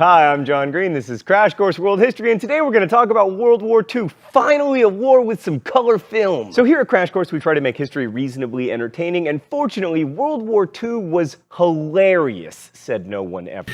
Hi, I'm John Green. This is Crash Course World History, and today we're going to talk about World War II. Finally, a war with some color film. So here at Crash Course, we try to make history reasonably entertaining, and fortunately, World War II was hilarious, said no one ever.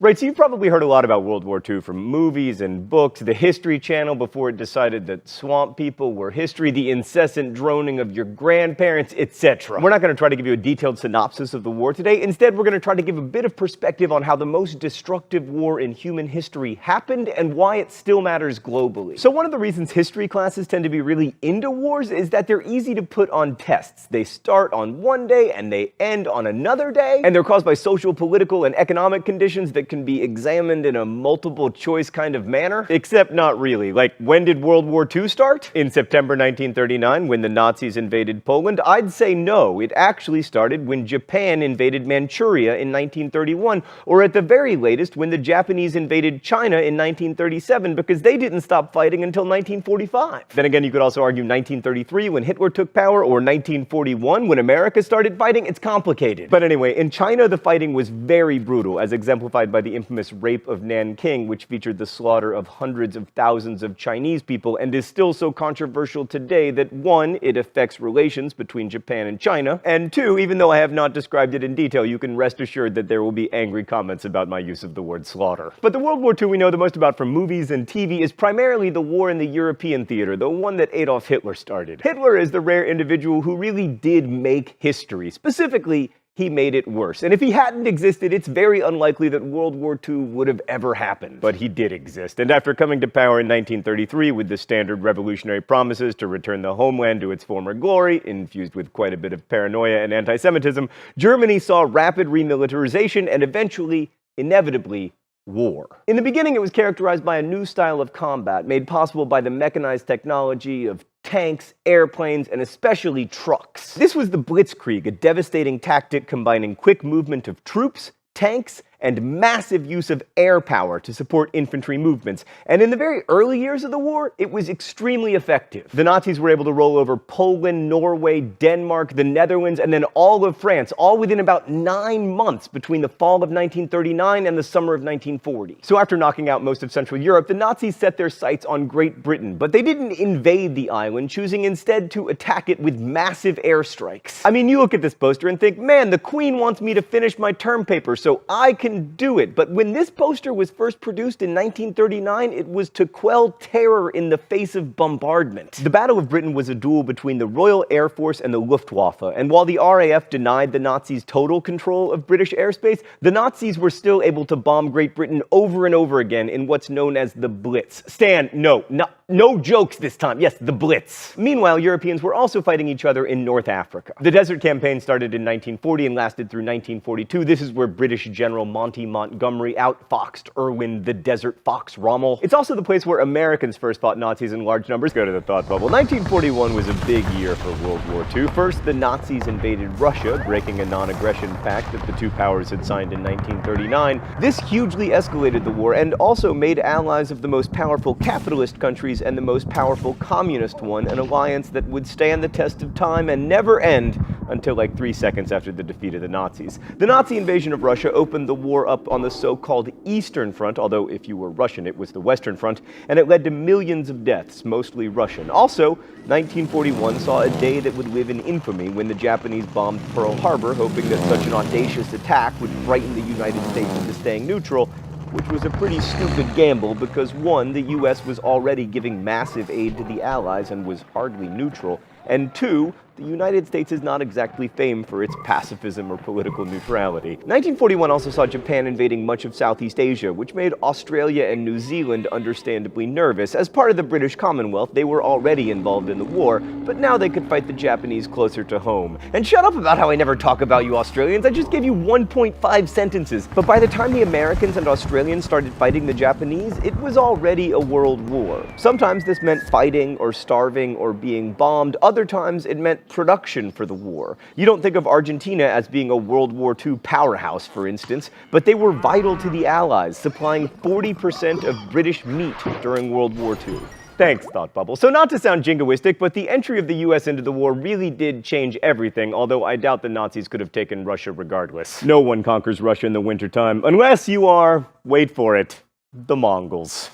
Right, so you've probably heard a lot about World War II from movies and books, the History Channel before it decided that swamp people were history, the incessant droning of your grandparents, etc. We're not going to try to give you a detailed synopsis of the war today. Instead, we're going to try to give a bit of perspective on how the most destructive war in human history happened and why it still matters globally. So one of the reasons history classes tend to be really into wars is that they're easy to put on tests. They start on one day and they end on another day, and they're caused by social, political, and economic conditions that can be examined in a multiple choice kind of manner, except not really. Like, when did World War II start? In September 1939, when the Nazis invaded Poland? I'd say no. It actually started when Japan invaded Manchuria in 1931, or at the very latest, when the Japanese invaded China in 1937, because they didn't stop fighting until 1945. Then again, you could also argue 1933, when Hitler took power, or 1941, when America started fighting. It's complicated. But anyway, in China, the fighting was very brutal, as exemplified by the infamous rape of Nanking, which featured the slaughter of hundreds of thousands of Chinese people, and is still so controversial today that 1, it affects relations between Japan and China, and 2, even though I have not described it in detail, you can rest assured that there will be angry comments about my use of the word slaughter. But the World War II we know the most about from movies and TV is primarily the war in the European theater, the one that Adolf Hitler started. Hitler is the rare individual who really did make history. Specifically, he made it worse. And if he hadn't existed, it's very unlikely that World War II would have ever happened. But he did exist. And after coming to power in 1933 with the standard revolutionary promises to return the homeland to its former glory, infused with quite a bit of paranoia and anti-Semitism, Germany saw rapid remilitarization and eventually, inevitably, war. In the beginning, it was characterized by a new style of combat made possible by the mechanized technology of tanks, airplanes, and especially trucks. This was the Blitzkrieg, a devastating tactic combining quick movement of troops, tanks, and massive use of air power to support infantry movements. And in the very early years of the war, it was extremely effective. The Nazis were able to roll over Poland, Norway, Denmark, the Netherlands, and then all of France, all within about 9 months between the fall of 1939 and the summer of 1940. So after knocking out most of Central Europe, the Nazis set their sights on Great Britain, but they didn't invade the island, choosing instead to attack it with massive airstrikes. I mean, you look at this poster and think, man, the Queen wants me to finish my term paper, so I can do it. But when this poster was first produced in 1939, it was to quell terror in the face of bombardment. The Battle of Britain was a duel between the Royal Air Force and the Luftwaffe, and while the RAF denied the Nazis total control of British airspace, the Nazis were still able to bomb Great Britain over and over again in what's known as the Blitz. Stan, no jokes this time. Yes, the Blitz. Meanwhile, Europeans were also fighting each other in North Africa. The Desert Campaign started in 1940 and lasted through 1942. This is where British General Monty Montgomery outfoxed Erwin the Desert Fox Rommel. It's also the place where Americans first fought Nazis in large numbers. Go to the thought bubble. 1941 was a big year for World War II. First, the Nazis invaded Russia, breaking a non-aggression pact that the two powers had signed in 1939. This hugely escalated the war and also made allies of the most powerful capitalist countries and the most powerful communist one, an alliance that would stand the test of time and never end until like 3 seconds after the defeat of the Nazis. The Nazi invasion of Russia opened the war up on the so-called Eastern Front, although if you were Russian, it was the Western Front, and it led to millions of deaths, mostly Russian. Also, 1941 saw a day that would live in infamy when the Japanese bombed Pearl Harbor, hoping that such an audacious attack would frighten the United States into staying neutral, which was a pretty stupid gamble because 1, the US was already giving massive aid to the Allies and was hardly neutral, and 2, the United States is not exactly famed for its pacifism or political neutrality. 1941 also saw Japan invading much of Southeast Asia, which made Australia and New Zealand understandably nervous. As part of the British Commonwealth, they were already involved in the war, but now they could fight the Japanese closer to home. And shut up about how I never talk about you Australians, I just gave you 1.5 sentences. But by the time the Americans and Australians started fighting the Japanese, it was already a world war. Sometimes this meant fighting or starving or being bombed. Other times it meant production for the war. You don't think of Argentina as being a World War II powerhouse, for instance, but they were vital to the Allies, supplying 40% of British meat during World War II. Thanks, Thought Bubble. So not to sound jingoistic, but the entry of the US into the war really did change everything, although I doubt the Nazis could have taken Russia regardless. No one conquers Russia in the wintertime, unless you are, wait for it, the Mongols.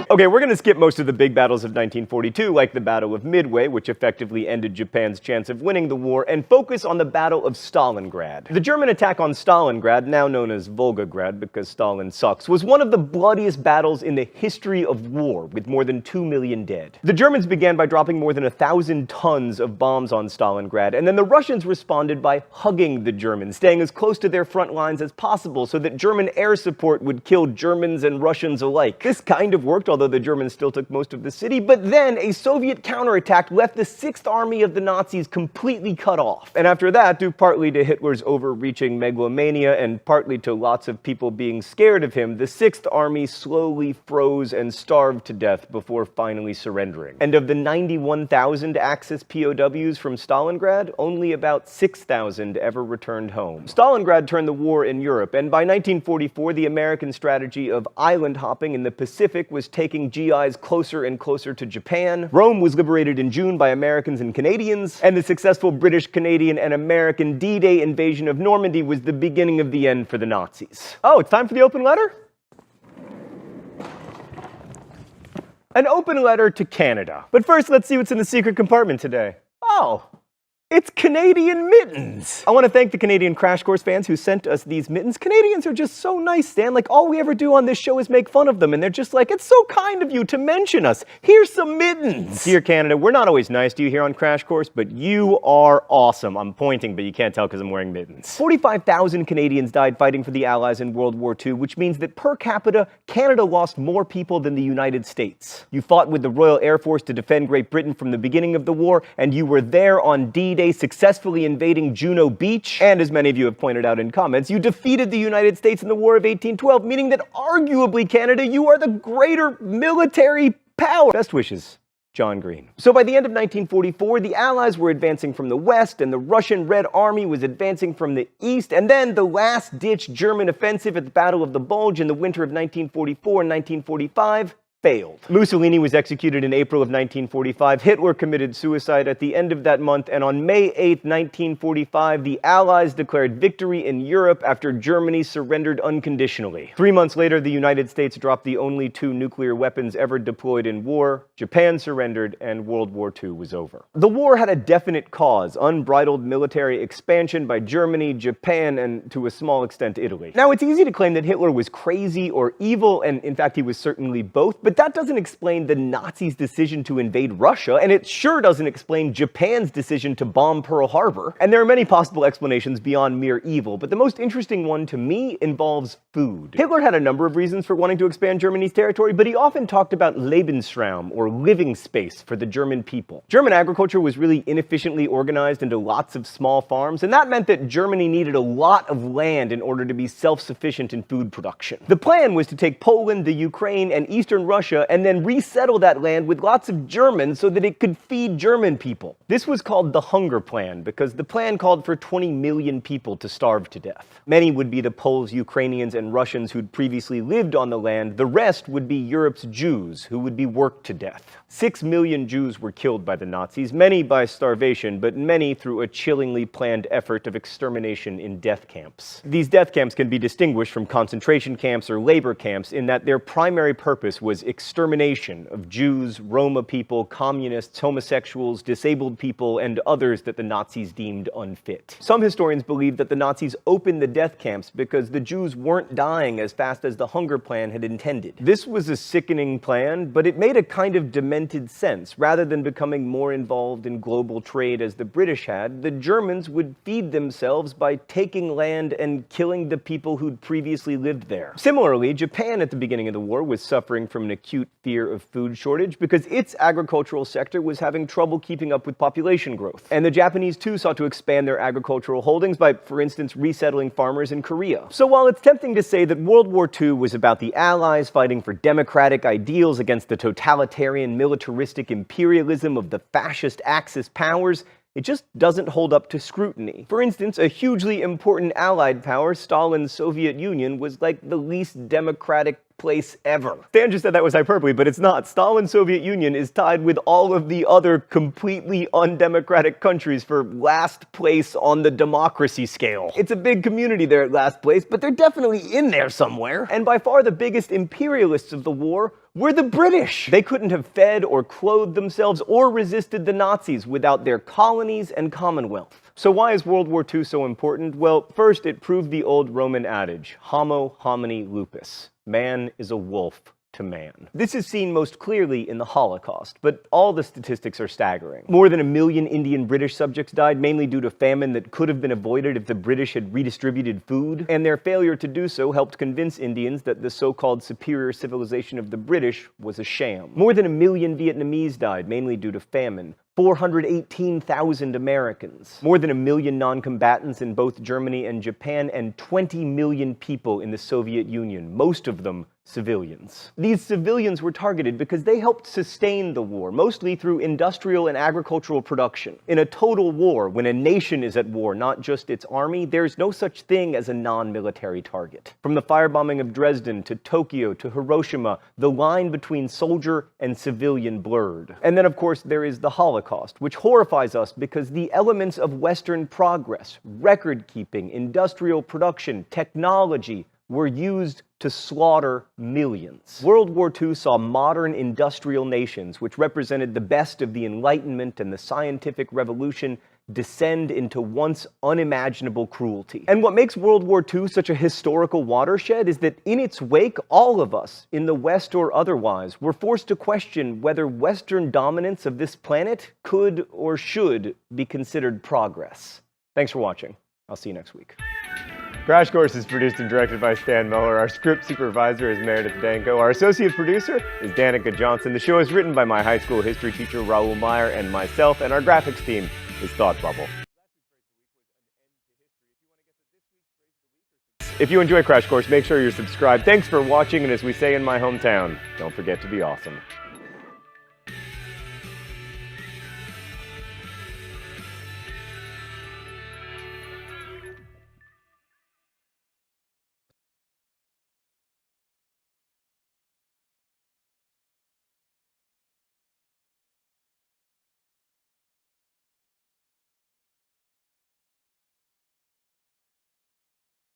Okay, we're going to skip most of the big battles of 1942, like the Battle of Midway, which effectively ended Japan's chance of winning the war, and focus on the Battle of Stalingrad. The German attack on Stalingrad, now known as Volgograd because Stalin sucks, was one of the bloodiest battles in the history of war, with more than 2 million dead. The Germans began by dropping more than 1,000 tons of bombs on Stalingrad, and then the Russians responded by hugging the Germans, staying as close to their front lines as possible so that German air support would kill Germans and Russians alike. This kind of worked, although the Germans still took most of the city, but then a Soviet counterattack left the 6th Army of the Nazis completely cut off. And after that, due partly to Hitler's overreaching megalomania and partly to lots of people being scared of him, the 6th Army slowly froze and starved to death before finally surrendering. And of the 91,000 Axis POWs from Stalingrad, only about 6,000 ever returned home. Stalingrad turned the war in Europe, and by 1944, the American strategy of island hopping in the Pacific was taking GIs closer and closer to Japan. Rome was liberated in June by Americans and Canadians, and the successful British, Canadian, and American D-Day invasion of Normandy was the beginning of the end for the Nazis. Oh, it's time for the open letter? An open letter to Canada. But first, let's see what's in the secret compartment today. Oh, it's Canadian mittens! I want to thank the Canadian Crash Course fans who sent us these mittens. Canadians are just so nice, Stan. Like, all we ever do on this show is make fun of them, and they're just like, it's so kind of you to mention us. Here's some mittens! Dear Canada, we're not always nice to you here on Crash Course, but you are awesome. I'm pointing, but you can't tell because I'm wearing mittens. 45,000 Canadians died fighting for the Allies in World War II, which means that per capita, Canada lost more people than the United States. You fought with the Royal Air Force to defend Great Britain from the beginning of the war, and you were there on D-Day successfully invading Juno Beach, and as many of you have pointed out in comments, you defeated the United States in the War of 1812, meaning that arguably, Canada, you are the greater military power. Best wishes, John Green. So by the end of 1944, the Allies were advancing from the west, and the Russian Red Army was advancing from the east, and then the last-ditch German offensive at the Battle of the Bulge in the winter of 1944 and 1945 failed. Mussolini was executed in April of 1945. Hitler committed suicide at the end of that month, and on May 8, 1945, the Allies declared victory in Europe after Germany surrendered unconditionally. 3 months later, the United States dropped the only 2 nuclear weapons ever deployed in war. Japan surrendered, and World War II was over. The war had a definite cause: unbridled military expansion by Germany, Japan, and to a small extent, Italy. Now, it's easy to claim that Hitler was crazy or evil, and in fact, he was certainly both, but that doesn't explain the Nazis' decision to invade Russia, and it sure doesn't explain Japan's decision to bomb Pearl Harbor. And there are many possible explanations beyond mere evil, but the most interesting one to me involves food. Hitler had a number of reasons for wanting to expand Germany's territory, but he often talked about Lebensraum, or living space, for the German people. German agriculture was really inefficiently organized into lots of small farms, and that meant that Germany needed a lot of land in order to be self-sufficient in food production. The plan was to take Poland, the Ukraine, and Eastern Russia and then resettle that land with lots of Germans so that it could feed German people. This was called the Hunger Plan because the plan called for 20 million people to starve to death. Many would be the Poles, Ukrainians, and Russians who'd previously lived on the land. The rest would be Europe's Jews, who would be worked to death. 6 million Jews were killed by the Nazis, many by starvation, but many through a chillingly planned effort of extermination in death camps. These death camps can be distinguished from concentration camps or labor camps in that their primary purpose was extermination of Jews, Roma people, communists, homosexuals, disabled people, and others that the Nazis deemed unfit. Some historians believe that the Nazis opened the death camps because the Jews weren't dying as fast as the Hunger Plan had intended. This was a sickening plan, but it made a kind of demented sense. Rather than becoming more involved in global trade as the British had, the Germans would feed themselves by taking land and killing the people who'd previously lived there. Similarly, Japan at the beginning of the war was suffering from an acute fear of food shortage because its agricultural sector was having trouble keeping up with population growth. And the Japanese too sought to expand their agricultural holdings by, for instance, resettling farmers in Korea. So while it's tempting to say that World War II was about the Allies fighting for democratic ideals against the totalitarian militaristic imperialism of the fascist Axis powers, it just doesn't hold up to scrutiny. For instance, a hugely important Allied power, Stalin's Soviet Union, was like the least democratic place ever. Stan just said that was hyperbole, but it's not. Stalin's Soviet Union is tied with all of the other completely undemocratic countries for last place on the democracy scale. It's a big community there at last place, but they're definitely in there somewhere. And by far the biggest imperialists of the war were the British. They couldn't have fed or clothed themselves or resisted the Nazis without their colonies and commonwealth. So why is World War II so important? Well, first, it proved the old Roman adage, homo homini lupus. Man is a wolf to man. This is seen most clearly in the Holocaust, but all the statistics are staggering. More than 1 million Indian British subjects died, mainly due to famine that could have been avoided if the British had redistributed food, and their failure to do so helped convince Indians that the so-called superior civilization of the British was a sham. More than 1 million Vietnamese died, mainly due to famine. 418,000 Americans, more than 1 million non-combatants in both Germany and Japan, and 20 million people in the Soviet Union, most of them civilians. These civilians were targeted because they helped sustain the war, mostly through industrial and agricultural production. In a total war, when a nation is at war, not just its army, there's no such thing as a non-military target. From the firebombing of Dresden to Tokyo to Hiroshima, the line between soldier and civilian blurred. And then, of course, there is the Holocaust, which horrifies us because the elements of Western progress, record-keeping, industrial production, technology, were used to slaughter millions. World War II saw modern industrial nations, which represented the best of the Enlightenment and the scientific revolution, descend into once unimaginable cruelty. And what makes World War II such a historical watershed is that in its wake, all of us, in the West or otherwise, were forced to question whether Western dominance of this planet could or should be considered progress. Thanks for watching. I'll see you next week. Crash Course is produced and directed by Stan Miller. Our script supervisor is Meredith Danko. Our associate producer is Danica Johnson. The show is written by my high school history teacher, Raul Meyer, and myself, and our graphics team is Thought Bubble. If you enjoy Crash Course, make sure you're subscribed. Thanks for watching, and as we say in my hometown, don't forget to be awesome.